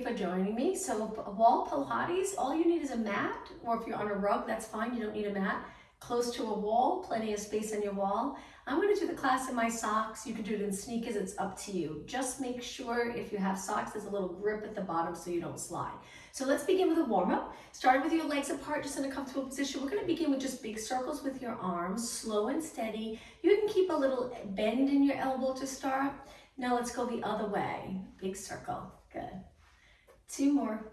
for joining me. So wall Pilates, all you need is a mat, or if you're on a rug, that's fine, you don't need a mat. Close to a wall, plenty of space on your wall. I'm going to do the class in my socks. You can do it in sneakers, it's up to you. Just make sure if you have socks, there's a little grip at the bottom so you don't slide. So let's begin with a warm-up. Starting with your legs apart, just in a comfortable position. We're going to begin with just big circles with your arms, slow and steady. You can keep a little bend in your elbow to start. Now let's go the other way. Big circle, good. 2 more,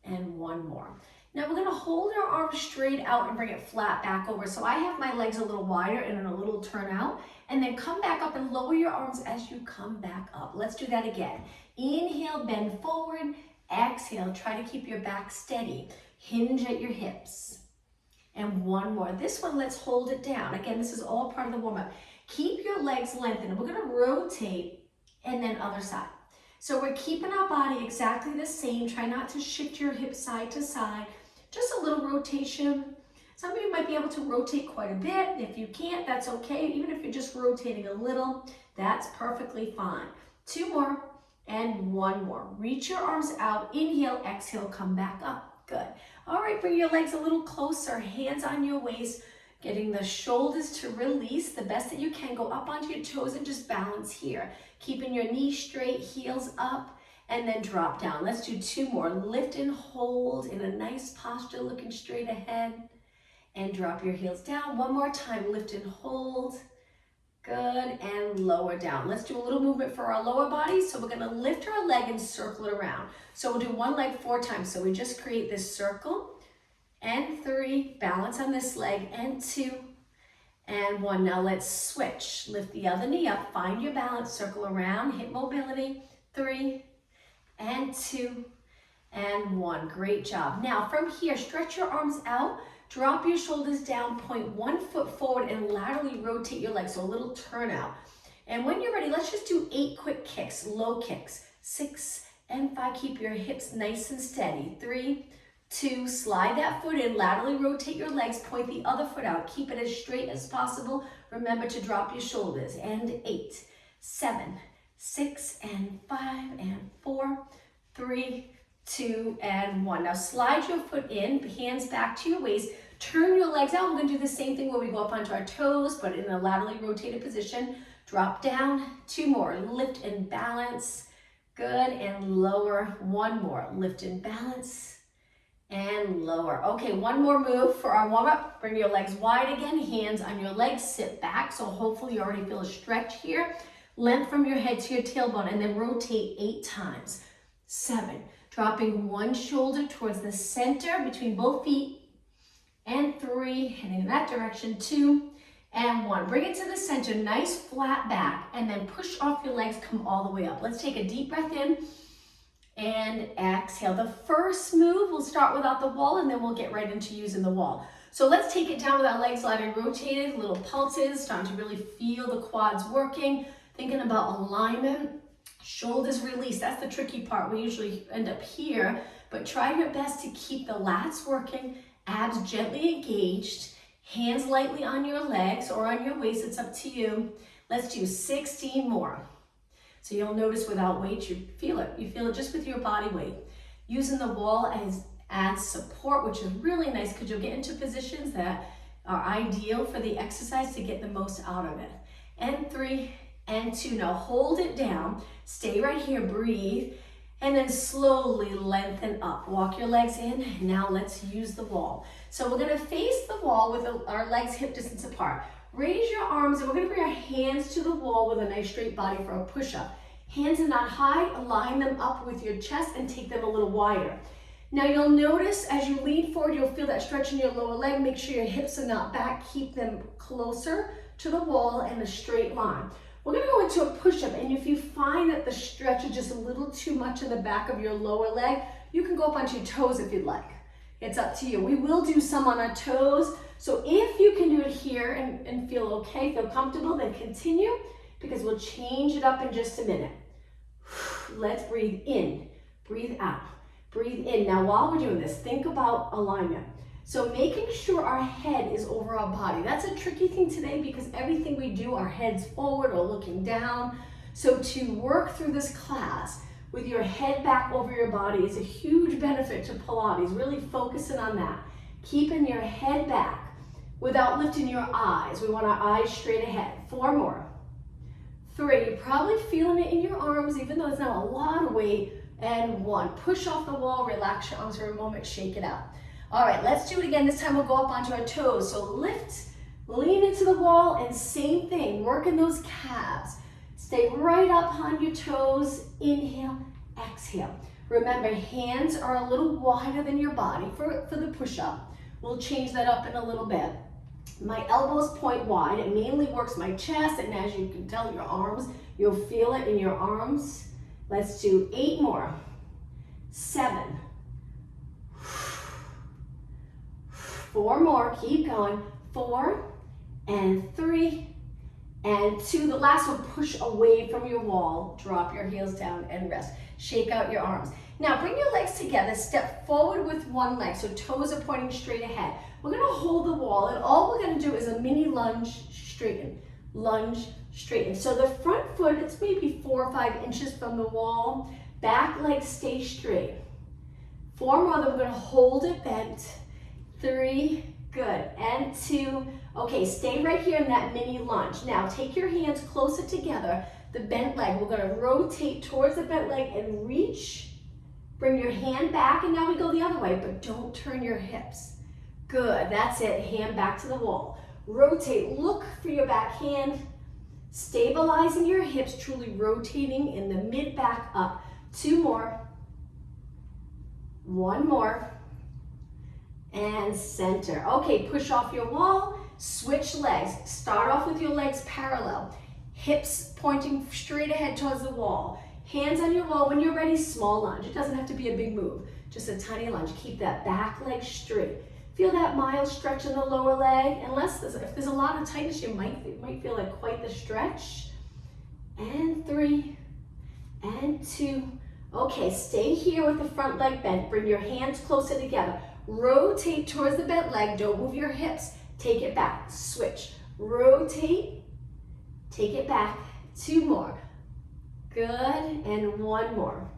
and 1 more. Now we're gonna hold our arms straight out and bring it flat back over. So I have my legs a little wider and a little turn out, and then come back up and lower your arms as you come back up. Let's do that again. Inhale, bend forward. Exhale, try to keep your back steady. Hinge at your hips. And 1 more. This one, let's hold it down. Again, this is all part of the warm-up. Keep your legs lengthened. We're gonna rotate and then other side. So we're keeping our body exactly the same. Try not to shift your hips side to side. Just a little rotation. Some of you might be able to rotate quite a bit. If you can't, that's okay. Even if you're just rotating a little, that's perfectly fine. 2 more and 1 more. Reach your arms out. Inhale, exhale, come back up. Good. All right, bring your legs a little closer. Hands on your waist. Getting the shoulders to release the best that you can. Go up onto your toes and just balance here. Keeping your knees straight, heels up, and then drop down. Let's do 2 more. Lift and hold in a nice posture, looking straight ahead. And drop your heels down. 1 more time. Lift and hold. Good. And lower down. Let's do a little movement for our lower body. So we're going to lift our leg and circle it around. So we'll do 1 leg 4 times. So we just create this circle. And 3, balance on this leg, and 2, and 1. Now let's switch. Lift the other knee up, find your balance, circle around, hip mobility, 3, and 2, and 1. Great job. Now from here, stretch your arms out, drop your shoulders down, point 1 foot forward, and laterally rotate your legs, so a little turnout. And when you're ready, let's just do 8 quick kicks, low kicks, 6 and 5. Keep your hips nice and steady, 3, 2, slide that foot in, laterally rotate your legs, point the other foot out, keep it as straight as possible. Remember to drop your shoulders. And 8, 7, 6, and 5, and 4, 3, 2, and 1. Now slide your foot in, hands back to your waist, turn your legs out. We're gonna do the same thing where we go up onto our toes, but in a laterally rotated position. Drop down, 2 more, lift and balance. Good, and lower, 1 more, lift and balance. And lower. Okay, 1 more move for our warm-up. Bring your legs wide again, hands on your legs, sit back. So hopefully you already feel a stretch here. Length from your head to your tailbone, and then rotate 8 times. 7, dropping 1 shoulder towards the center between both feet. And 3, heading in that direction, 2, and 1. Bring it to the center, nice flat back, and then push off your legs, come all the way up. Let's take a deep breath in. And exhale. The first move, we'll start without the wall, and then we'll get right into using the wall. So let's take it down with our legs laterally rotated, little pulses, starting to really feel the quads working, thinking about alignment, shoulders released. That's the tricky part. We usually end up here, but try your best to keep the lats working, abs gently engaged, hands lightly on your legs or on your waist. It's up to you. Let's do 16 more. So you'll notice without weight, you feel it. You feel it just with your body weight. Using the wall as support, which is really nice because you'll get into positions that are ideal for the exercise to get the most out of it. And 3, and 2. Now hold it down. Stay right here, breathe, and then slowly lengthen up. Walk your legs in. Now let's use the wall. So we're gonna face the wall with our legs hip distance apart. Raise your arms, and we're going to bring our hands to the wall with a nice straight body for a push-up. Hands are not high, align them up with your chest and take them a little wider. Now you'll notice as you lean forward, you'll feel that stretch in your lower leg. Make sure your hips are not back. Keep them closer to the wall in a straight line. We're going to go into a push-up, and if you find that the stretch is just a little too much in the back of your lower leg, you can go up onto your toes if you'd like. It's up to you. We will do some on our toes. So if you can do it here and feel okay, feel comfortable, then continue, because we'll change it up in just a minute. Let's breathe in, breathe out, breathe in. Now while we're doing this, think about alignment. So making sure our head is over our body. That's a tricky thing today because everything we do, our head's forward or looking down. So to work through this class, with your head back over your body is a huge benefit to Pilates. Really focusing on that. Keeping your head back without lifting your eyes. We want our eyes straight ahead. 4 more. 3, you're probably feeling it in your arms, even though it's not a lot of weight. And 1, push off the wall, relax your arms for a moment, shake it out. All right, let's do it again. This time we'll go up onto our toes. So lift, lean into the wall, and same thing, working those calves. Stay right up on your toes, inhale, exhale. Remember, hands are a little wider than your body for the push-up. We'll change that up in a little bit. My elbows point wide. It mainly works my chest, and as you can tell, your arms, you'll feel it in your arms. Let's do 8 more. 7. 4 more, keep going. 4 and 3 and 2. The last one, push away from your wall. Drop your heels down and rest. Shake out your arms. Now bring your legs together. Step forward with one leg, so toes are pointing straight ahead. We're gonna hold the wall, and all we're gonna do is a mini lunge, straighten. Lunge, straighten. So the front foot, it's maybe 4 or 5 inches from the wall. Back leg stay straight. 4 more, then we're gonna hold it bent. 3, good, and 2. Okay, stay right here in that mini lunge. Now take your hands closer together, the bent leg. We're gonna rotate towards the bent leg and reach. Bring your hand back, and now we go the other way, but don't turn your hips. Good, that's it, hand back to the wall. Rotate, look for your back hand, stabilizing your hips, truly rotating in the mid back up. 2 more. 1 more. And center. Okay, push off your wall, switch legs. Start off with your legs parallel. Hips pointing straight ahead towards the wall. Hands on your wall. When you're ready, small lunge. It doesn't have to be a big move, just a tiny lunge. Keep that back leg straight. Feel that mild stretch in the lower leg. If there's a lot of tightness, you might feel like quite the stretch. And 3, and 2. Okay, stay here with the front leg bent. Bring your hands closer together. Rotate towards the bent leg. Don't move your hips. Take it back. Switch. Rotate. Take it back. 2 more. Good. And 1 more.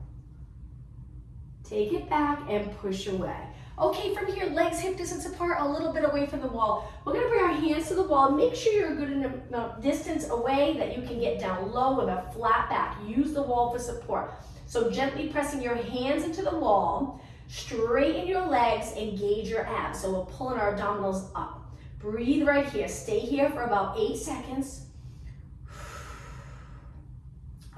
Take it back and push away. Okay, from here, legs hip distance apart, a little bit away from the wall. We're gonna bring our hands to the wall. Make sure you're a good enough distance away that you can get down low with a flat back. Use the wall for support. So gently pressing your hands into the wall. Straighten your legs, engage your abs. So we're pulling our abdominals up. Breathe right here. Stay here for about 8 seconds.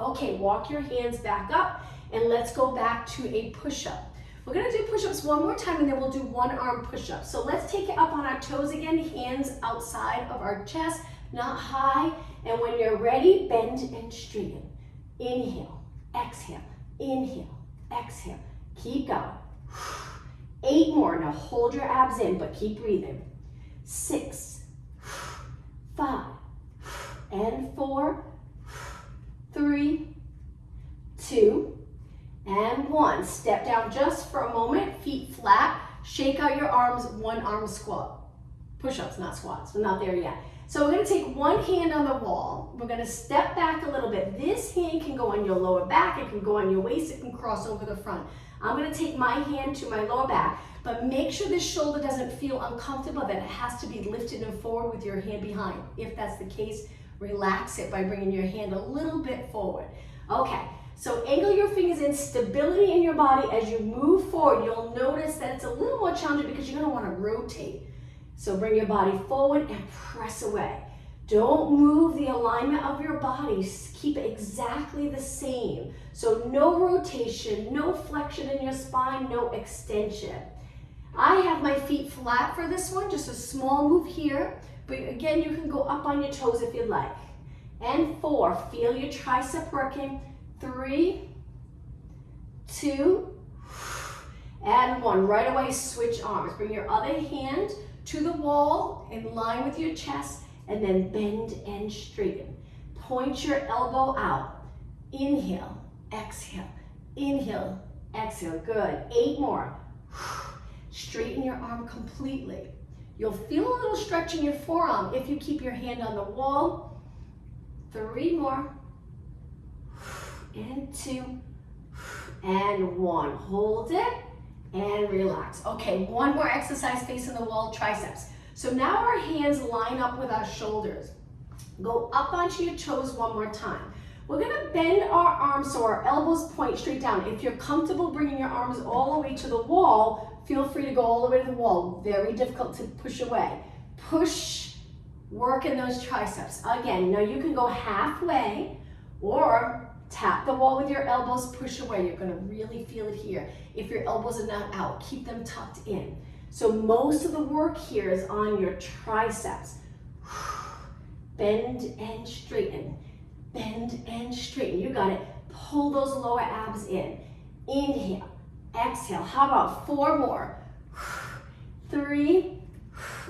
Okay, walk your hands back up, and let's go back to a push-up. We're gonna do push-ups one more time, and then we'll do one arm push-up. So let's take it up on our toes again, hands outside of our chest, not high. And when you're ready, bend and straighten. Inhale, exhale, inhale, exhale. Keep going. 8 more. Now hold your abs in, but keep breathing. 6, 5, and 4, 3, 2, and 1. Step down just for a moment, feet flat. Shake out your arms, one arm squat. Push-ups, not squats. We're not there yet. So we're gonna take one hand on the wall. We're gonna step back a little bit. This hand can go on your lower back, it can go on your waist, it can cross over the front. I'm gonna take my hand to my lower back, but make sure this shoulder doesn't feel uncomfortable, that it has to be lifted and forward with your hand behind. If that's the case, relax it by bringing your hand a little bit forward. Okay, so angle your fingers in, stability in your body. As you move forward, you'll notice that it's a little more challenging because you're gonna wanna rotate. So bring your body forward and press away. Don't move the alignment of your body. Keep it exactly the same. So no rotation, no flexion in your spine, no extension. I have my feet flat for this one, just a small move here. But again, you can go up on your toes if you'd like. And 4, feel your tricep working. 3, 2, and 1. Right away, switch arms. Bring your other hand to the wall in line with your chest, and then bend and straighten. Point your elbow out. Inhale, exhale, inhale, exhale. Good. 8 more. Straighten your arm completely. You'll feel a little stretch in your forearm if you keep your hand on the wall. 3 more. And 2. And one. Hold it and relax. Okay, one more exercise facing the wall, triceps. So now our hands line up with our shoulders. Go up onto your toes one more time. We're gonna bend our arms so our elbows point straight down. If you're comfortable bringing your arms all the way to the wall, feel free to go all the way to the wall. Very difficult to push away. Push, work in those triceps. Again, now you can go halfway or tap the wall with your elbows, push away. You're gonna really feel it here. If your elbows are not out, keep them tucked in. So most of the work here is on your triceps. Bend and straighten. Bend and straighten. You got it. Pull those lower abs in. Inhale. Exhale. How about 4 more? 3.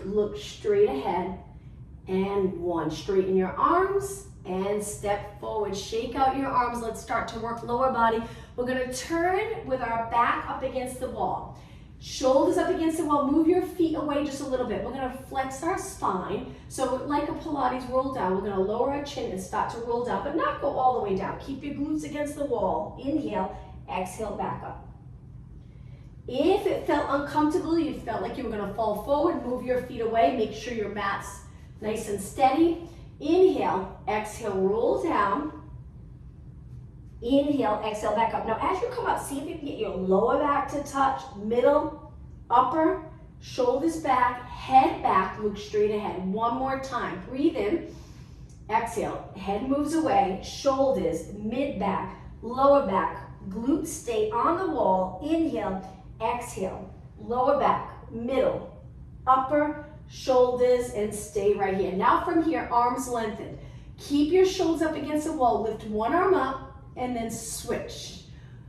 Look straight ahead. And 1. Straighten your arms and step forward. Shake out your arms. Let's start to work lower body. We're going to turn with our back up against the wall. Shoulders up against the wall. Move your feet away just a little bit. We're going to flex our spine. So like a Pilates roll down, we're going to lower our chin and start to roll down, but not go all the way down. Keep your glutes against the wall. Inhale, exhale, back up. If it felt uncomfortable, you felt like you were going to fall forward, move your feet away. Make sure your mat's nice and steady. Inhale, exhale, roll down. Inhale, exhale, back up. Now as you come up, see if you can get your lower back to touch, middle, upper, shoulders back, head back, look straight ahead. One more time. Breathe in, exhale, head moves away, shoulders, mid back, lower back, glutes stay on the wall. Inhale, exhale, lower back, middle, upper, shoulders, and stay right here. Now from here, arms lengthened. Keep your shoulders up against the wall, lift one arm up, and then switch,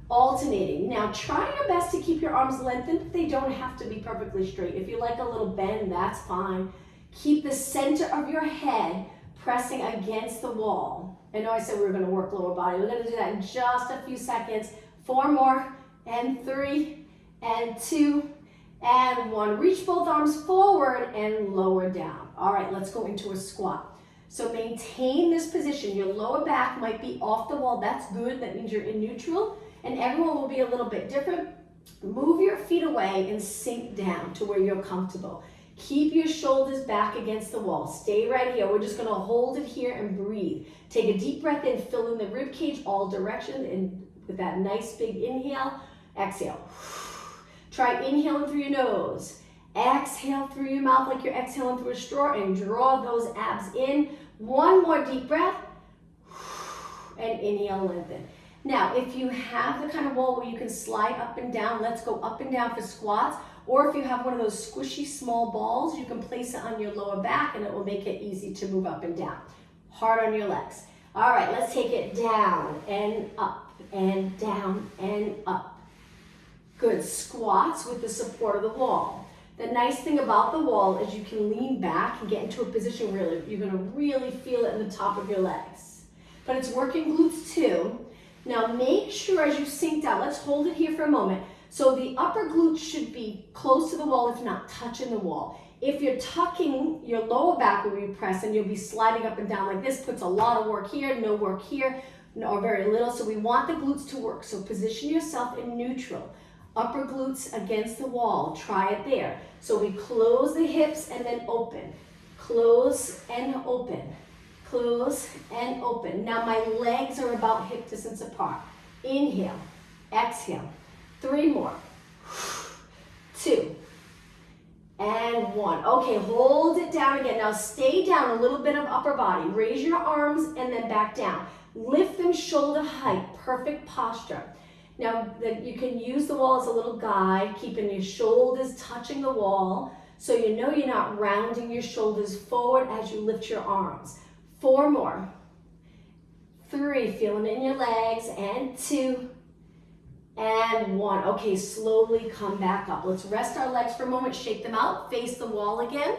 alternating. Now try your best to keep your arms lengthened, but they don't have to be perfectly straight. If you like a little bend, that's fine. Keep the center of your head pressing against the wall. I know I said we were gonna work lower body. We're gonna do that in just a few seconds. 4 more, and 3, and 2, and 1. Reach both arms forward and lower down. All right, let's go into a squat. So maintain this position. Your lower back might be off the wall. That's good. That means you're in neutral. And everyone will be a little bit different. Move your feet away and sink down to where you're comfortable. Keep your shoulders back against the wall. Stay right here. We're just going to hold it here and breathe. Take a deep breath in. Fill in the rib cage all directions. And with that nice big inhale, exhale. Try inhaling through your nose. Exhale through your mouth like you're exhaling through a straw and draw those abs in. One more deep breath and inhale, lengthen. Now, if you have the kind of wall where you can slide up and down, let's go up and down for squats. Or if you have one of those squishy small balls, you can place it on your lower back and it will make it easy to move up and down. Hard on your legs. All right, let's take it down and up and down and up. Good. Squats with the support of the wall. The nice thing about the wall is you can lean back and get into a position where you're going to really feel it in the top of your legs. But it's working glutes too. Now make sure as you sink down, let's hold it here for a moment. So the upper glutes should be close to the wall, if not touching the wall. If you're tucking, your lower back will be pressed and you'll be sliding up and down like this. Puts a lot of work here, no work here, or very little. So we want the glutes to work. So position yourself in neutral. Upper glutes against the wall. Try it there. So we close the hips and then open. Close and open. Close and open. Now my legs are about hip distance apart. Inhale. Exhale. 3 more. 2. And 1. Okay, hold it down again. Now stay down, a little bit of upper body. Raise your arms and then back down. Lift them shoulder height. Perfect posture. Now, you can use the wall as a little guide, keeping your shoulders touching the wall, so you know you're not rounding your shoulders forward as you lift your arms. 4 more. 3, feeling it in your legs, and 2, and 1. Okay, slowly come back up. Let's rest our legs for a moment, shake them out, face the wall again.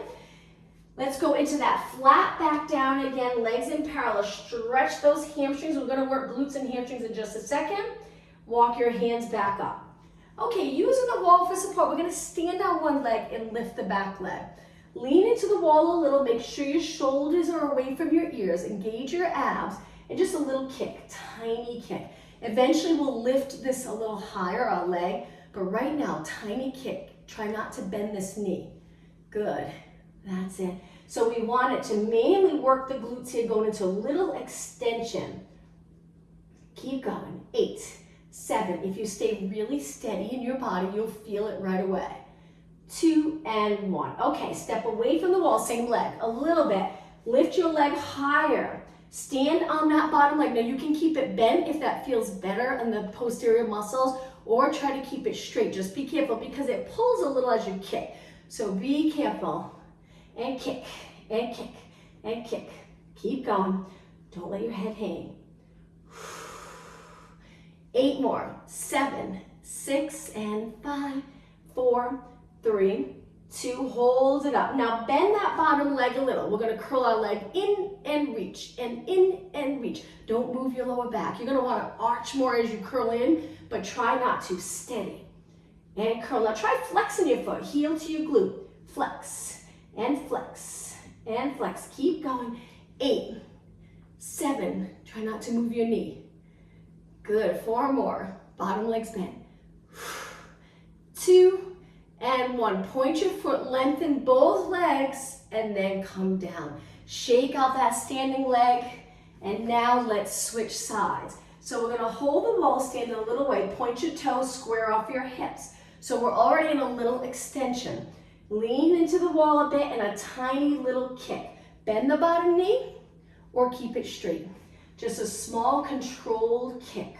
Let's go into that flat back down again, legs in parallel. Stretch those hamstrings. We're going to work glutes and hamstrings in just a second. Walk your hands back up. Okay, using the wall for support, we're going to stand on one leg and lift the back leg. Lean into the wall a little, make sure your shoulders are away from your ears, engage your abs, and just a little kick, tiny kick. Eventually we'll lift this a little higher, our leg, but right now, tiny kick. Try not to bend this knee. Good, that's it. So we want it to mainly work the glutes here, going into a little extension. Keep going, 8, 7. If you stay really steady in your body, you'll feel it right away. 2 and 1. Okay, step away from the wall, same leg, a little bit. Lift your leg higher. Stand on that bottom leg. Now you can keep it bent if that feels better in the posterior muscles, or try to keep it straight. Just be careful because it pulls a little as you kick. So be careful. And kick, and kick, and kick. Keep going. Don't let your head hang. 8 more. 7, 6, and 5, 4, 3, 2. Hold it up. Now bend that bottom leg a little. We're going to curl our leg in and reach, and in and reach. Don't move your lower back. You're going to want to arch more as you curl in, but try not to. Steady. And curl. Now try flexing your foot. Heel to your glute. Flex, and flex, and flex. Keep going. 8, 7. Try not to move your knee. Good. 4 more. Bottom leg's bent. 2 and 1. Point your foot, lengthen both legs, and then come down. Shake out that standing leg, and now let's switch sides. So we're going to hold the wall, stand in a little way, point your toes, square off your hips. So we're already in a little extension. Lean into the wall a bit and a tiny little kick. Bend the bottom knee or keep it straight. Just a small controlled kick.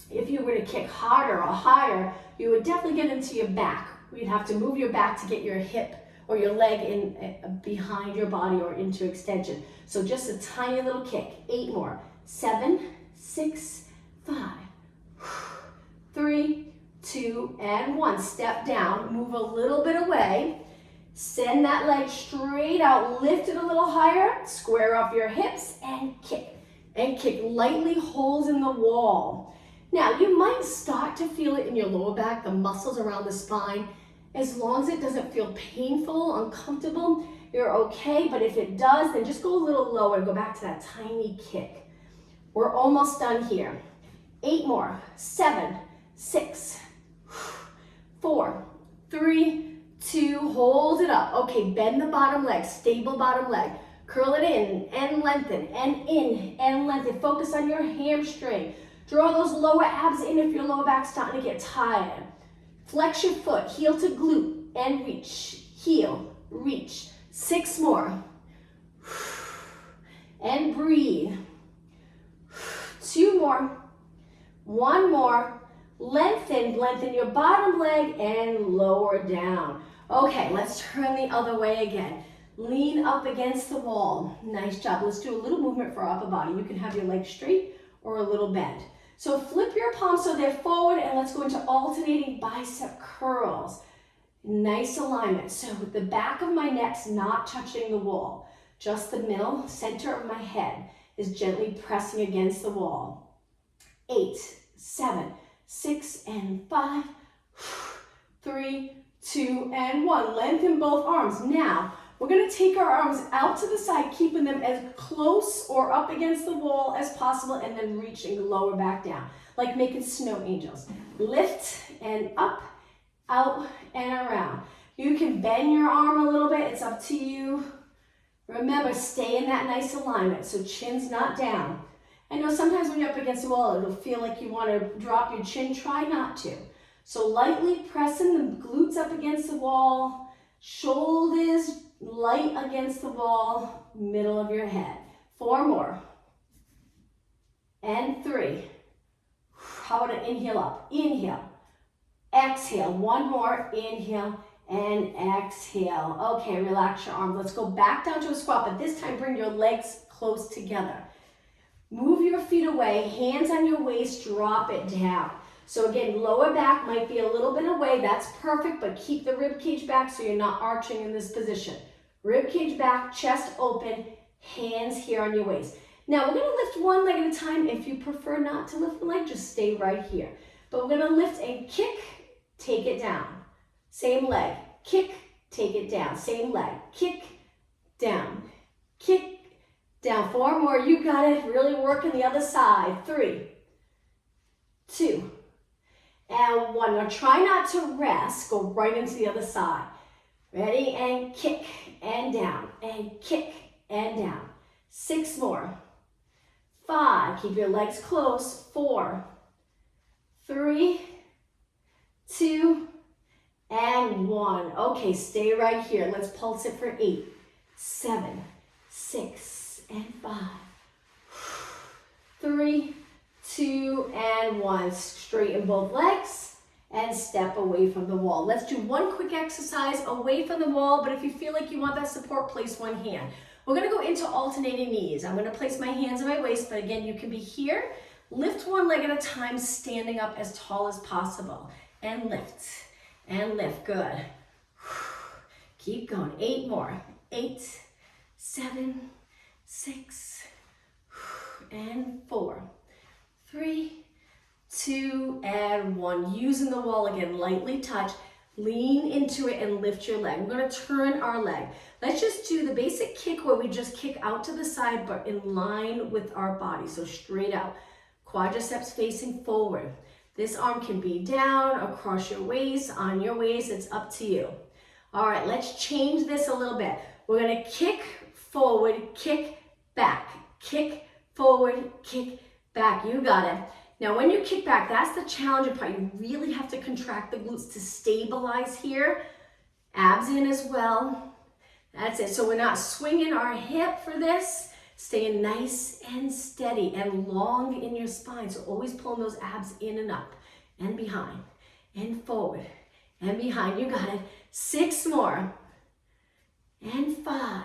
If you were to kick harder or higher, you would definitely get into your back. You'd have to move your back to get your hip or your leg in behind your body or into extension. So just a tiny little kick. 8 more. 7, 6, 5, 3, 2, and 1. Step down, move a little bit away. Send that leg straight out, lift it a little higher, square off your hips, and kick. And kick, lightly holes in the wall. Now, you might start to feel it in your lower back, the muscles around the spine. As long as it doesn't feel painful, uncomfortable, you're okay. But if it does, then just go a little lower, go back to that tiny kick. We're almost done here. 8 more. 7, 6, 4, 3, 2, hold it up. Okay, bend the bottom leg, stable bottom leg. Curl it in and lengthen, and in and lengthen. Focus on your hamstring. Draw those lower abs in if your lower back's starting to get tired. Flex your foot, heel to glute, and reach. Heel, reach. 6 more. And breathe. 2 more. 1 more. Lengthen your bottom leg and lower down. Okay, let's turn the other way again. Lean up against the wall. Nice job. Let's do a little movement for our upper body. You can have your legs straight or a little bend. So flip your palms so they're forward, and let's go into alternating bicep curls. Nice alignment. So with the back of my neck's not touching the wall. Just the middle center of my head is gently pressing against the wall. 8, 7, 6, and 5, 3, 2, and 1. Lengthen both arms. Now, we're going to take our arms out to the side, keeping them as close or up against the wall as possible, and then reaching lower back down, like making snow angels. Lift and up, out, and around. You can bend your arm a little bit. It's up to you. Remember, stay in that nice alignment, so chin's not down. I know sometimes when you're up against the wall, it'll feel like you want to drop your chin. Try not to. So lightly pressing the glutes up against the wall, shoulders light against the wall, middle of your head. 4 more. And 3. How about an inhale up? Inhale. Exhale. 1 more. Inhale and exhale. Okay, relax your arms. Let's go back down to a squat, but this time bring your legs close together. Move your feet away, hands on your waist, drop it down. So again, lower back might be a little bit away. That's perfect, but keep the rib cage back so you're not arching in this position. Rib cage back, chest open, hands here on your waist. Now we're gonna lift one leg at a time. If you prefer not to lift the leg, just stay right here. But we're gonna lift and kick, take it down. Same leg, kick, take it down. Same leg, kick, down, kick, Down, 4 more, you got it. Really working the other side. 3, 2, and 1. Now try not to rest, go right into the other side. Ready, and kick, and down, and kick, and down. 6 more. 5, keep your legs close. 4, 3, 2, and 1. Okay, stay right here. Let's pulse it for 8, 7, 6, and 5. 3, 2, and 1. Straighten both legs and step away from the wall. Let's do one quick exercise away from the wall, but if you feel like you want that support, place one hand. We're gonna go into alternating knees. I'm gonna place my hands on my waist, but again, you can be here. Lift one leg at a time, standing up as tall as possible. And lift, and lift, good. Keep going, 8 more. 8, 7, 6, and 4, 3, 2, and 1. Using the wall again, lightly touch, lean into it and lift your leg. We're gonna turn our leg. Let's just do the basic kick where we just kick out to the side, but in line with our body, so straight out. Quadriceps facing forward. This arm can be down, across your waist, on your waist, it's up to you. All right, let's change this a little bit. We're gonna kick forward, kick back, kick forward, kick back. You got it. Now when you kick back, that's the challenging part. You really have to contract the glutes to stabilize here. Abs in as well. That's it. So we're not swinging our hip for this. Staying nice and steady and long in your spine. So always pulling those abs in and up and behind and forward and behind. You got it. 6 more. And 5.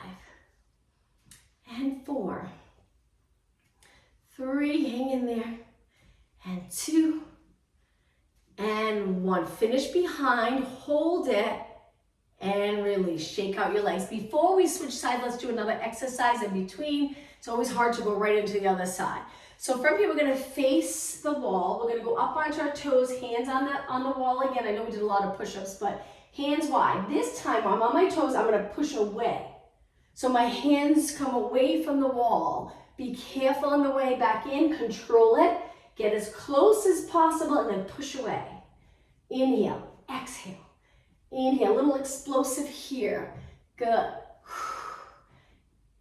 And 4. 3. Hang in there. And 2. And 1. Finish behind. Hold it. And release. Shake out your legs. Before we switch sides, let's do another exercise in between. It's always hard to go right into the other side. So from here, we're going to face the wall. We're going to go up onto our toes, hands on the wall again. I know we did a lot of push-ups, but hands wide. This time, I'm on my toes. I'm going to push away. So my hands come away from the wall. Be careful on the way back in. Control it. Get as close as possible and then push away. Inhale. Exhale. Inhale, a little explosive here. Good.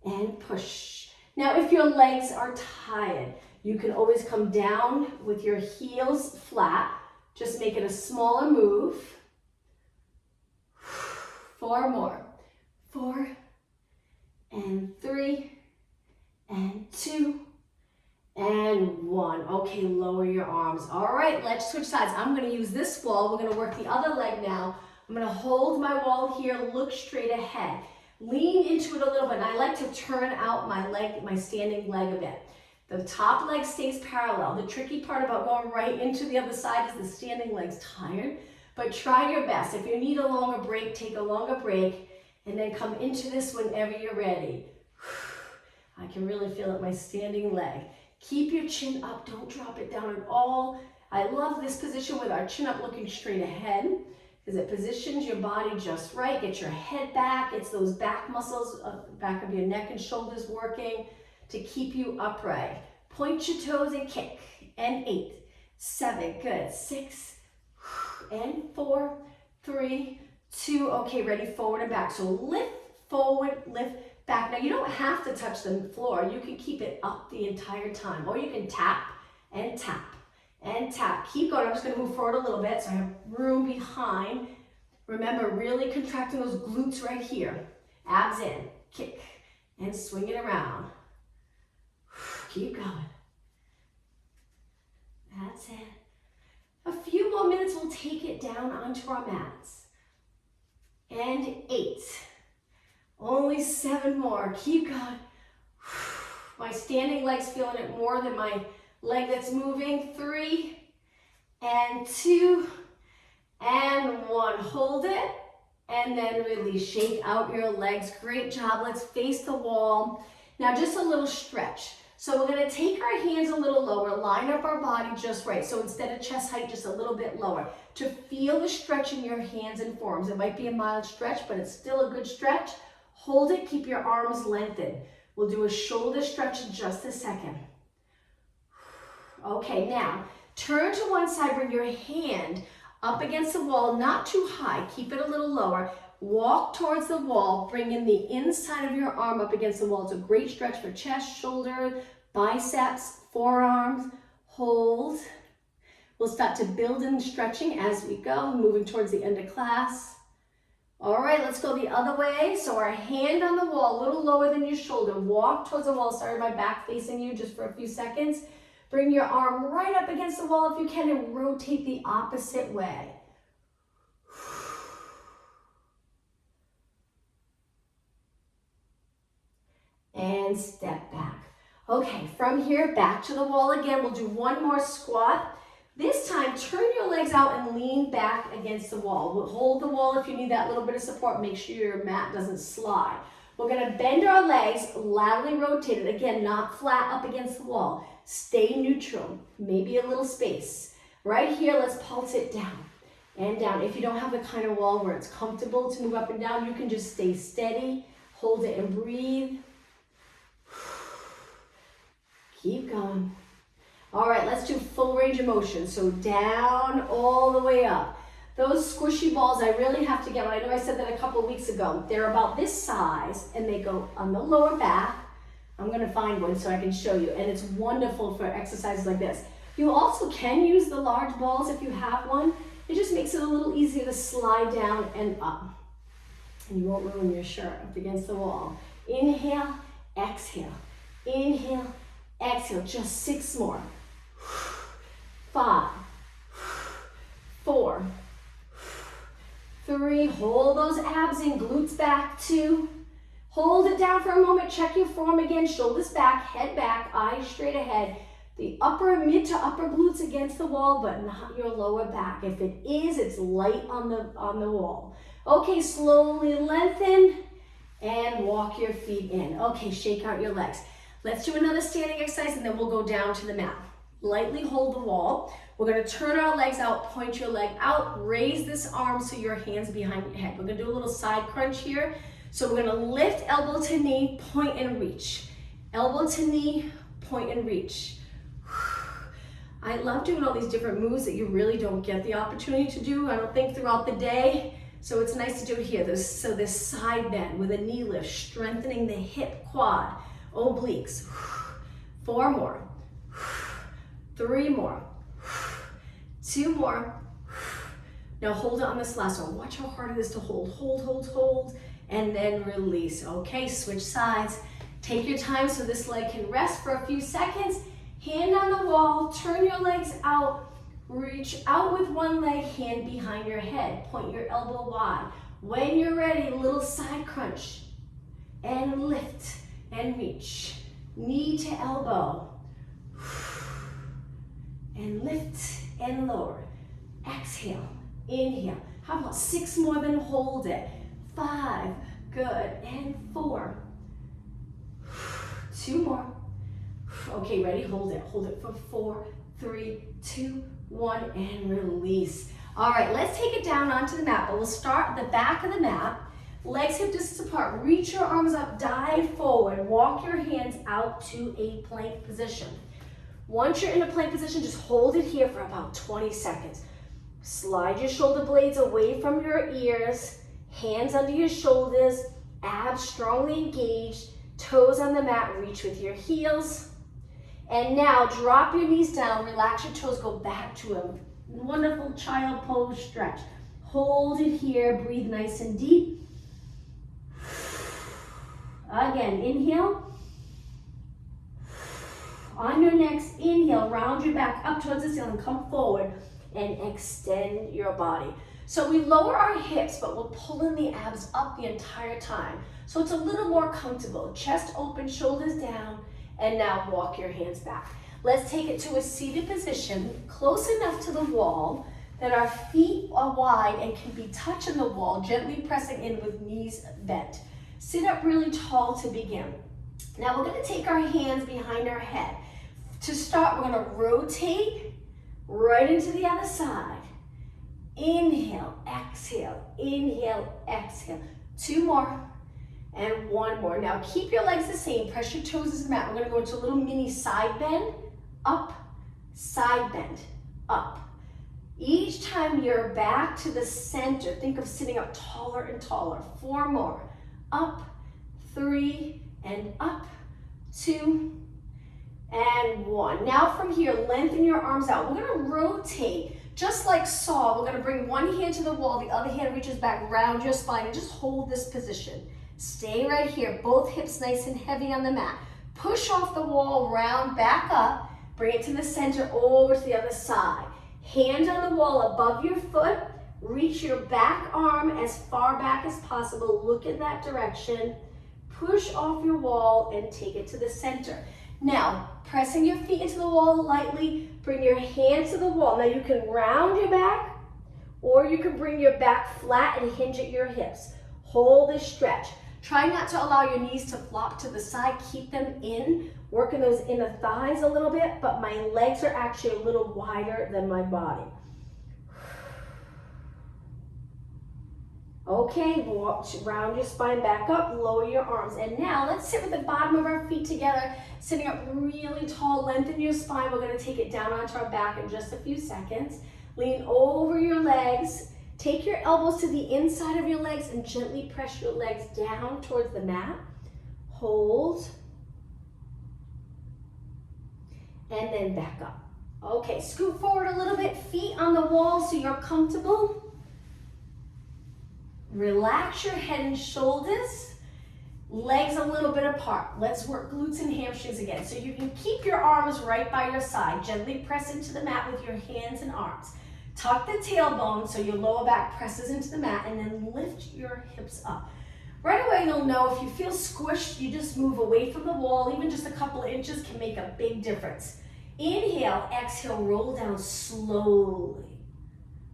And push. Now, if your legs are tired, you can always come down with your heels flat. Just make it a smaller move. 4 more. 4, and 3, and 2, and 1. Okay, lower your arms. All right, let's switch sides. I'm going to use this wall. We're going to work the other leg now. I'm going to hold my wall here, look straight ahead. Lean into it a little bit. And I like to turn out my leg, my standing leg a bit. The top leg stays parallel. The tricky part about going right into the other side is the standing leg's tired. But try your best. If you need a longer break, take a longer break. And then come into this whenever you're ready. I can really feel it, my standing leg. Keep your chin up. Don't drop it down at all. I love this position with our chin up looking straight ahead, because it positions your body just right. Get your head back. It's those back muscles, back of your neck and shoulders working to keep you upright. Point your toes and kick. And 8, 7, good. 6, and 4, 3, 2. Okay, ready, forward and back. So lift, forward, lift, back. Now you don't have to touch the floor. You can keep it up the entire time. Or you can tap and tap. And tap. Keep going. I'm just going to move forward a little bit so I have room behind. Remember, really contracting those glutes right here. Abs in. Kick. And swing it around. Keep going. That's it. A few more minutes, we'll take it down onto our mats. And 8. Only 7 more. Keep going. My standing leg's feeling it more than my leg that's moving. 3, and 2, and 1. Hold it, and then release. Shake out your legs. Great job. Let's face the wall. Now just a little stretch. So we're going to take our hands a little lower, line up our body just right. So instead of chest height, just a little bit lower. To feel the stretch in your hands and forearms. It might be a mild stretch, but it's still a good stretch. Hold it. Keep your arms lengthened. We'll do a shoulder stretch in just a second. Okay, now turn to one side, bring your hand up against the wall, not too high, keep it a little lower. Walk towards the wall, bring in the inside of your arm up against the wall. It's a great stretch for chest, shoulder, biceps, forearms. Hold. We'll start to build in stretching as we go, moving towards the end of class. All right, let's go the other way. So our hand on the wall, a little lower than your shoulder. Walk towards the wall, start my back facing you just for a few seconds. Bring your arm right up against the wall if you can and rotate the opposite way. And step back. Okay, from here, back to the wall again. We'll do one more squat. This time, turn your legs out and lean back against the wall. We'll hold the wall if you need that little bit of support. Make sure your mat doesn't slide. We're gonna bend our legs, laterally rotated. Again, not flat up against the wall. Stay neutral, maybe a little space. Right here, let's pulse it down and down. If you don't have the kind of wall where it's comfortable to move up and down, you can just stay steady, hold it and breathe. Keep going. All right, let's do full range of motion. So down all the way up. Those squishy balls, I really have to get one. I know I said that a couple of weeks ago. They're about this size and they go on the lower back. I'm gonna find one so I can show you. And it's wonderful for exercises like this. You also can use the large balls if you have one. It just makes it a little easier to slide down and up. And you won't ruin your shirt up against the wall. Inhale, exhale. Inhale, exhale. Just 6 more. 5, 4, 3. Hold those abs and glutes back. 2. Hold it down for a moment. Check your form again. Shoulders back, head back, eyes straight ahead. The mid to upper glutes against the wall, but not your lower back. If it is, it's light on the wall. Okay, slowly lengthen and walk your feet in. Okay, shake out your legs. Let's do another standing exercise and then we'll go down to the mat. Lightly hold the wall. We're gonna turn our legs out, point your leg out, raise this arm so your hand's behind your head. We're gonna do a little side crunch here. So we're gonna lift elbow to knee, point and reach. Elbow to knee, point and reach. I love doing all these different moves that you really don't get the opportunity to do, I don't think, throughout the day. So it's nice to do it here. So this side bend with a knee lift, strengthening the hip, quad, obliques. 4 more. 3 more. 2 more. Now hold it on this last one. Watch how hard it is to hold. Hold, hold, hold, and then release. Okay, switch sides. Take your time so this leg can rest for a few seconds. Hand on the wall, turn your legs out. Reach out with one leg, hand behind your head. Point your elbow wide. When you're ready, little side crunch. And lift and reach. Knee to elbow. And lift and lower. Exhale, inhale. How about 6 more, then hold it. 5, good, and 4. 2 more. Okay, ready, hold it for 4, 3, 2, 1, and release. All right, let's take it down onto the mat, but we'll start at the back of the mat. Legs hip distance apart, reach your arms up, dive forward, walk your hands out to a plank position. Once you're in a plank position, just hold it here for about 20 seconds. Slide your shoulder blades away from your ears, hands under your shoulders, abs strongly engaged, toes on the mat, reach with your heels. And now drop your knees down, relax your toes, go back to a wonderful child pose stretch. Hold it here, breathe nice and deep. Again, inhale. On your next inhale, round your back up towards the ceiling, come forward and extend your body. So we lower our hips, but we'll pull in the abs up the entire time. So it's a little more comfortable. Chest open, shoulders down, and now walk your hands back. Let's take it to a seated position, close enough to the wall that our feet are wide and can be touching the wall, gently pressing in with knees bent. Sit up really tall to begin. Now we're gonna take our hands behind our head. To start, we're gonna rotate right into the other side. Inhale, exhale, inhale, exhale. 2 more. and one more. Now keep your legs the same, press your toes to the mat. We're gonna go into a little mini side bend, up, side bend, up. Each time you're back to the center, think of sitting up taller and taller. 4 more, up, 3, and up, 2, and 1. Now from here, lengthen your arms out. We're gonna rotate, just like saw. We're gonna bring one hand to the wall, the other hand reaches back, round your spine, and just hold this position. Stay right here, both hips nice and heavy on the mat. Push off the wall, round back up, bring it to the center, over to the other side. Hand on the wall above your foot, reach your back arm as far back as possible, look in that direction, push off your wall and take it to the center. Now, pressing your feet into the wall lightly, bring your hands to the wall. Now you can round your back, or you can bring your back flat and hinge at your hips. Hold this stretch. Try not to allow your knees to flop to the side, keep them in, working those inner thighs a little bit, but my legs are actually a little wider than my body. Okay, round your spine back up, lower your arms. And now let's sit with the bottom of our feet together, sitting up really tall, lengthen your spine. We're gonna take it down onto our back in just a few seconds. Lean over your legs. Take your elbows to the inside of your legs and gently press your legs down towards the mat. Hold. And then back up. Okay, scoot forward a little bit, feet on the wall so you're comfortable. Relax your head and shoulders. Legs a little bit apart. Let's work glutes and hamstrings again. So you can keep your arms right by your side. Gently press into the mat with your hands and arms. Tuck the tailbone so your lower back presses into the mat, and then lift your hips up. Right away you'll know if you feel squished, you just move away from the wall. Even just a couple of inches can make a big difference. Inhale, exhale, roll down slowly.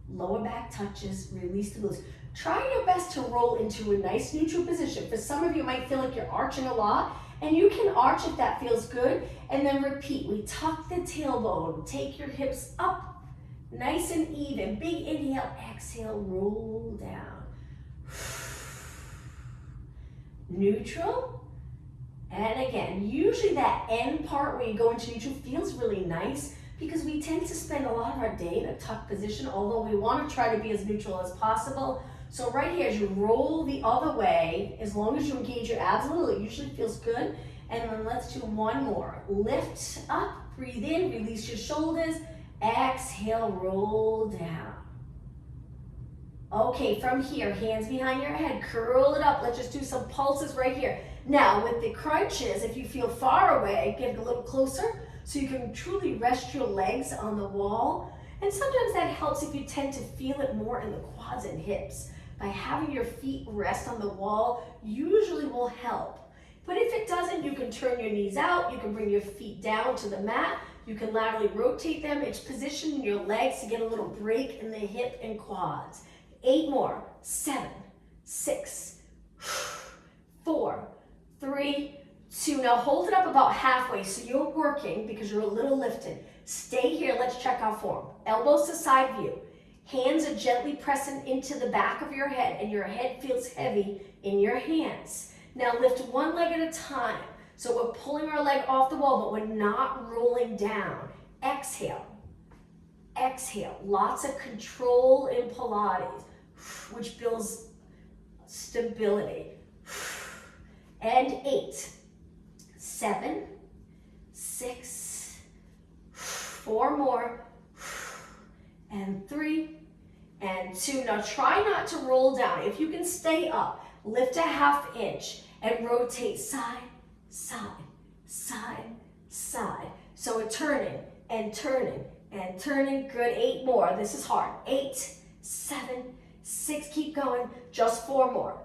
Lower back touches, release the glutes. Try your best to roll into a nice neutral position. For some of you, it might feel like you're arching a lot, and you can arch if that feels good, and then repeat. We tuck the tailbone, take your hips up, nice and even. Big inhale, exhale, roll down. Neutral. And again, usually that end part where you go into neutral feels really nice because we tend to spend a lot of our day in a tuck position, although we want to try to be as neutral as possible. So right here, as you roll the other way, as long as you engage your abs a little, it usually feels good. And then let's do one more. Lift up, breathe in, release your shoulders. Exhale, roll down. Okay, from here, hands behind your head, curl it up. Let's just do some pulses right here. Now, with the crunches, if you feel far away, get a little closer so you can truly rest your legs on the wall. And sometimes that helps if you tend to feel it more in the quads and hips. By having your feet rest on the wall usually will help. But if it doesn't, you can turn your knees out, you can bring your feet down to the mat, you can laterally rotate them. It's positioning your legs to get a little break in the hip and quads. 8 more. 7, 6, 4, 3, 2. Now hold it up about halfway so you're working because you're a little lifted. Stay here. Let's check our form. Elbows to side view. Hands are gently pressing into the back of your head and your head feels heavy in your hands. Now lift one leg at a time. So we're pulling our leg off the wall, but we're not rolling down. Exhale. Exhale. Lots of control in Pilates, which builds stability. And 8, 7, 6, 4 more, and 3, and 2. Now try not to roll down. If you can stay up, lift a ½ inch and rotate side, side, side, side. So we're turning and turning and turning. Good. 8 more. This is hard. 8, 7, 6. Keep going. Just 4 more.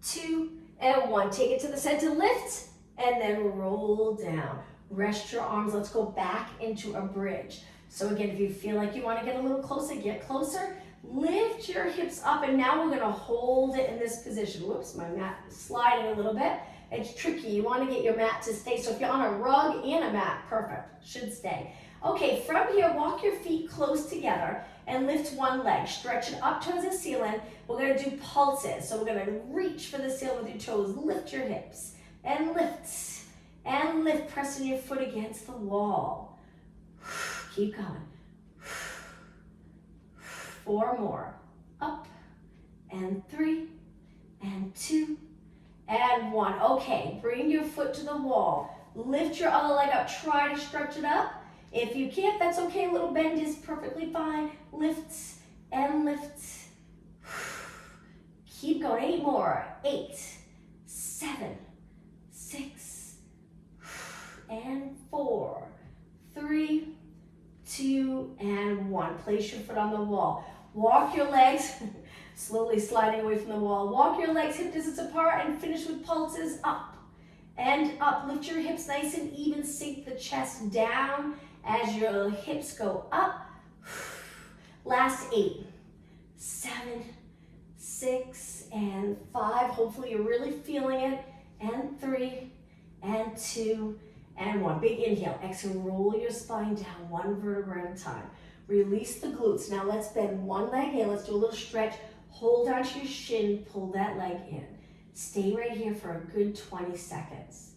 2 and 1. Take it to the center. Lift and then roll down. Rest your arms. Let's go back into a bridge. So again, if you feel like you want to get a little closer, get closer. Lift your hips up, and now we're going to hold it in this position. Whoops, my mat is sliding a little bit. It's tricky. You want to get your mat to stay. So if you're on a rug and a mat, perfect. Should stay. Okay, from here, walk your feet feet close together and lift one leg. Stretch it up towards the ceiling. We're gonna do pulses. So we're gonna reach for the ceiling with your toes. Lift your hips and lift and lift, pressing your foot against the wall. Keep going. 4 more. Up and 3 and 2 and 1. Okay, bring your foot to the wall. Lift your other leg up. Try to stretch it up. If you can't, that's okay. A little bend is perfectly fine. Lift and lift. Keep going. 8 more. 8, 7, 6, and 4, 3, 2, and 1. Place your foot on the wall. Walk your legs, slowly sliding away from the wall. Walk your legs hip distance apart and finish with pulses up and up. Lift your hips nice and even. Sink the chest down as your hips go up. Last 8, 7, 6, and 5. Hopefully you're really feeling it. And 3, and 2, and 1. Big inhale. Exhale, roll your spine down 1 vertebra at a time. Release the glutes. Now let's bend one leg in. Let's do a little stretch. Hold onto your shin. Pull that leg in. Stay right here for a good 20 seconds.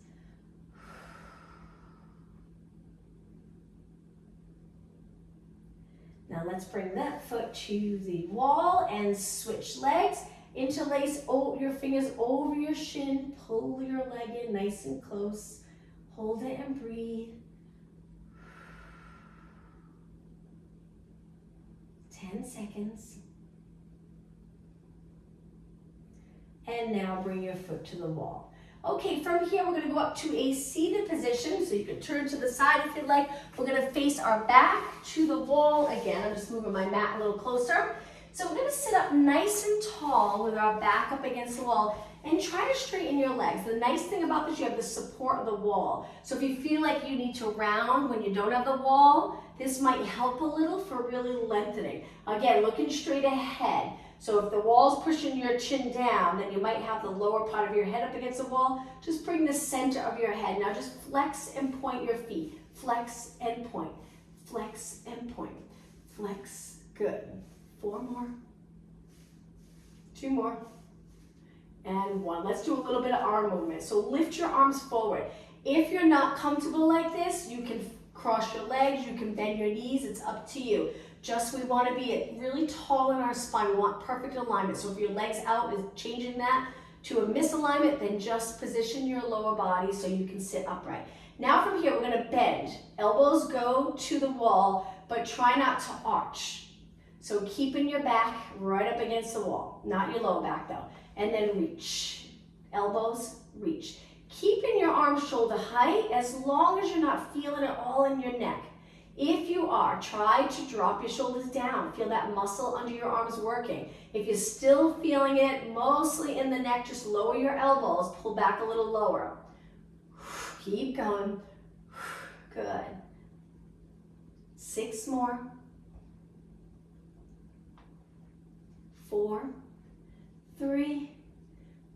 Now let's bring that foot to the wall and switch legs. Interlace your fingers over your shin. Pull your leg in nice and close. Hold it and breathe. 10 seconds. And now bring your foot to the wall. Okay, from here we're going to go up to a seated position, so you can turn to the side if you'd like. We're going to face our back to the wall. Again, I'm just moving my mat a little closer. So we're going to sit up nice and tall with our back up against the wall and try to straighten your legs. The nice thing about this, you have the support of the wall. So if you feel like you need to round when you don't have the wall, this might help a little for really lengthening. Again, looking straight ahead. So if the wall's pushing your chin down, then you might have the lower part of your head up against the wall. Just bring the center of your head. Now just flex and point your feet. Flex and point. Flex and point. Flex. Good. 4 more. 2 more. And 1. Let's do a little bit of arm movement. So lift your arms forward. If you're not comfortable like this, you can cross your legs, you can bend your knees, it's up to you. Just we want to be really tall in our spine. We want perfect alignment. So if your legs out is changing that to a misalignment, then just position your lower body so you can sit upright. Now from here, we're going to bend. Elbows go to the wall, but try not to arch. So keeping your back right up against the wall, not your lower back though. And then reach. Elbows, reach. Keeping your arms shoulder height as long as you're not feeling it all in your neck. If you are, try to drop your shoulders down. Feel that muscle under your arms working. If you're still feeling it mostly in the neck, just lower your elbows, pull back a little lower. Keep going. Good. 6 more. 4, 3,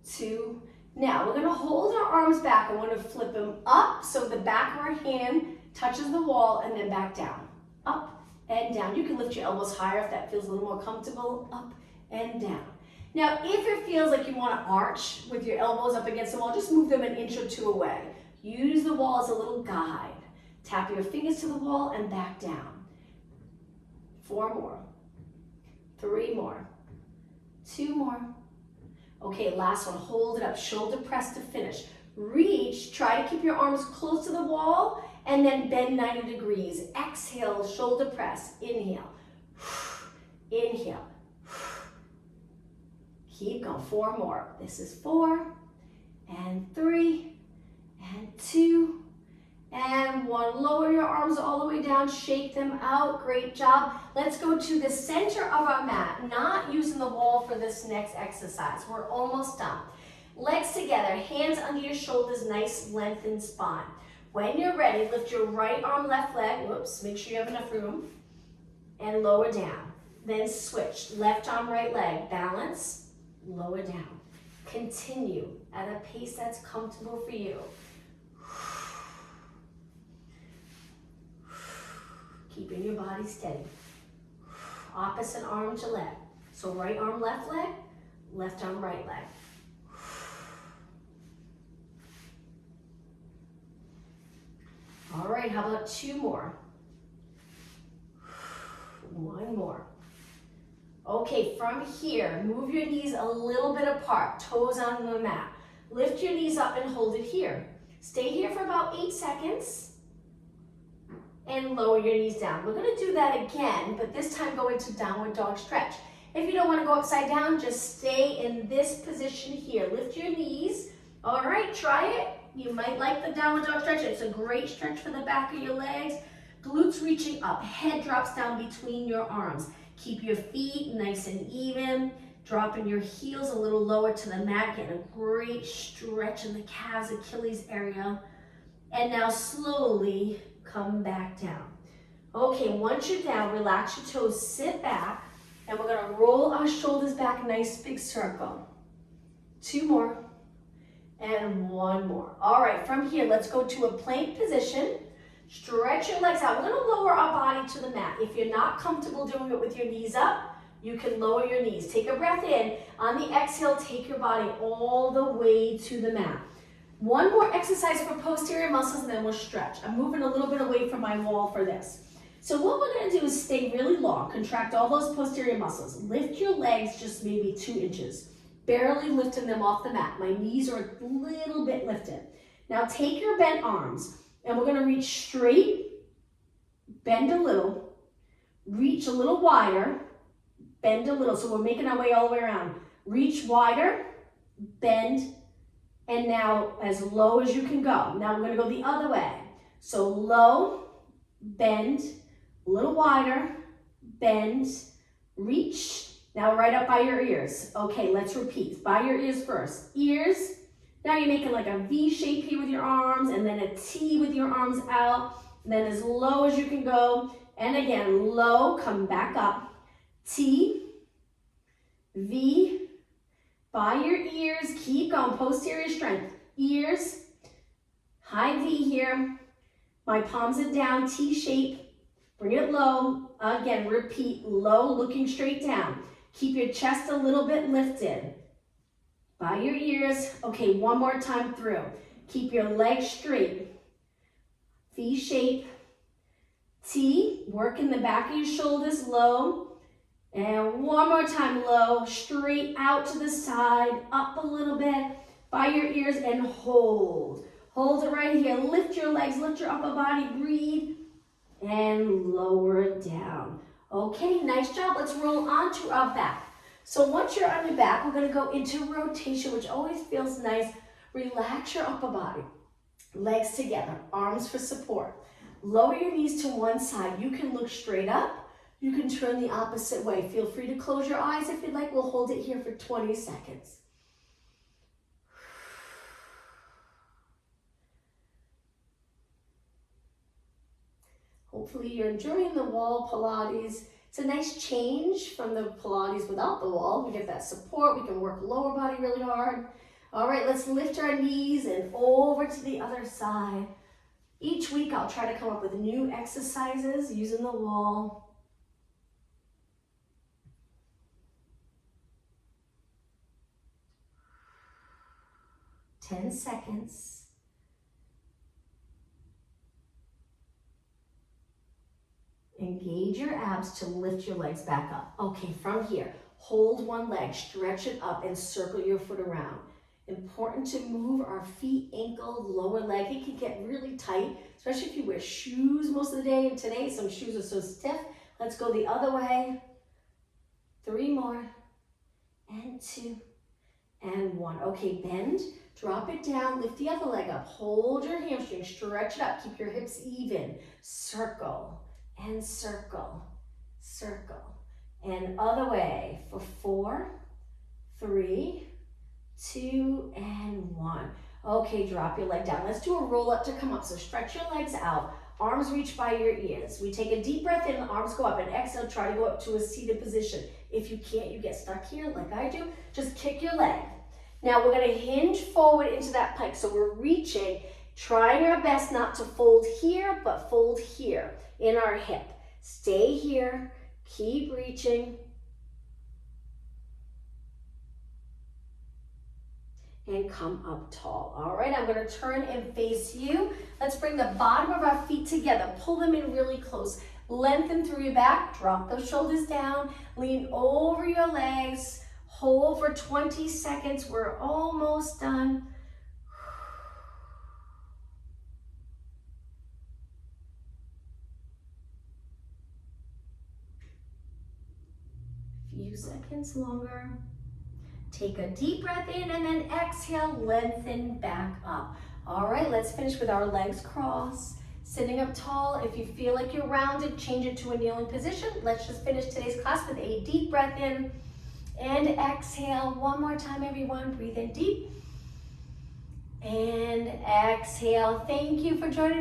2. Now we're going to hold our arms back. I want to flip them up so the back of our hand touches the wall and then back down. Up and down. You can lift your elbows higher if that feels a little more comfortable. Up and down. Now if it feels like you want to arch with your elbows up against the wall, just move them an inch or 2 away. Use the wall as a little guide. Tap your fingers to the wall and back down. 4 more. 3 more. 2 more. Okay, last one. Hold it up. Shoulder press to finish. Reach. Try to keep your arms close to the wall and then bend 90 degrees. Exhale, shoulder press. Inhale. Inhale. Keep going. 4 more. This is 4 and 3 and 2 and 1. Lower your arms all the way down. Shake them out. Great job. Let's go to the center of our mat. Not using the wall for this next exercise. We're almost done. Legs together. Hands under your shoulders. Nice lengthened spine. When you're ready, lift your right arm, left leg. Whoops. Make sure you have enough room. And lower down. Then switch. Left arm, right leg. Balance. Lower down. Continue at a pace that's comfortable for you. Keeping your body steady. Opposite arm to leg. So right arm, left leg, left arm, right leg. All right, how about 2 more? 1 more. Okay, from here, move your knees a little bit apart, toes on the mat. Lift your knees up and hold it here. Stay here for about 8 seconds and lower your knees down. We're gonna do that again, but this time go into downward dog stretch. If you don't wanna go upside down, just stay in this position here. Lift your knees. All right, try it. You might like the downward dog stretch. It's a great stretch for the back of your legs. Glutes reaching up, head drops down between your arms. Keep your feet nice and even. Dropping your heels a little lower to the mat. Get a great stretch in the calves, Achilles area. And now slowly come back down. Okay, once you're down, relax your toes, sit back, and we're gonna roll our shoulders back, nice big circle. 2 more, and 1 more. All right, from here, let's go to a plank position. Stretch your legs out. We're gonna lower our body to the mat. If you're not comfortable doing it with your knees up, you can lower your knees. Take a breath in. On the exhale, take your body all the way to the mat. 1 more exercise for posterior muscles and then we'll stretch. I'm moving a little bit away from my wall for this. So what we're gonna do is stay really long, contract all those posterior muscles. Lift your legs just maybe 2 inches, barely lifting them off the mat. My knees are a little bit lifted. Now take your bent arms and we're gonna reach straight, bend a little, reach a little wider, bend a little. So we're making our way all the way around. Reach wider, bend, and now as low as you can go. Now we're gonna go the other way. So low, bend, a little wider, bend, reach. Now right up by your ears. Okay, let's repeat. By your ears first. Ears. Now you're making like a V shape here with your arms and then a T with your arms out. And then as low as you can go. And again, low, come back up. T, V, by your ears, keep going, posterior strength. Ears, high V here. My palms are down, T shape. Bring it low. Again, repeat, low, looking straight down. Keep your chest a little bit lifted. By your ears. Okay, 1 more time through. Keep your legs straight. V shape. T, work in the back of your shoulders, low. And 1 more time, low, straight out to the side, up a little bit, by your ears, and hold. Hold it right here. Lift your legs, lift your upper body, breathe, and lower it down. Okay, nice job. Let's roll onto our back. So once you're on your back, we're gonna go into rotation, which always feels nice. Relax your upper body. Legs together, arms for support. Lower your knees to one side. You can look straight up. You can turn the opposite way. Feel free to close your eyes if you'd like. We'll hold it here for 20 seconds. Hopefully you're enjoying the wall Pilates. It's a nice change from the Pilates without the wall. We get that support. We can work lower body really hard. All right, let's lift our knees and over to the other side. Each week I'll try to come up with new exercises using the wall. 10 seconds. Engage your abs to lift your legs back up. Okay, from here, hold one leg, stretch it up and circle your foot around. Important to move our feet, ankle, lower leg. It can get really tight, especially if you wear shoes most of the day. And today, some shoes are so stiff. Let's go the other way. 3 more, and 2, and 1. Okay, bend. Drop it down, lift the other leg up, hold your hamstring, stretch it up, keep your hips even. Circle and circle, circle. And other way for 4, 3, 2, and 1. Okay, drop your leg down. Let's do a roll up to come up. So stretch your legs out, arms reach by your ears. We take a deep breath in, arms go up, and exhale, try to go up to a seated position. If you can't, you get stuck here like I do, just kick your leg. Now we're going to hinge forward into that plank. So we're reaching, trying our best not to fold here, but fold here in our hip. Stay here, keep reaching. And come up tall. All right, I'm gonna turn and face you. Let's bring the bottom of our feet together. Pull them in really close. Lengthen through your back, drop those shoulders down, lean over your legs, hold for 20 seconds. We're almost done. Few seconds longer. Take a deep breath in and then exhale, lengthen back up. All right, let's finish with our legs crossed, sitting up tall. If you feel like you're rounded, change it to a kneeling position. Let's just finish today's class with a deep breath in and exhale. One more time, everyone. Breathe in deep and exhale. Thank you for joining me.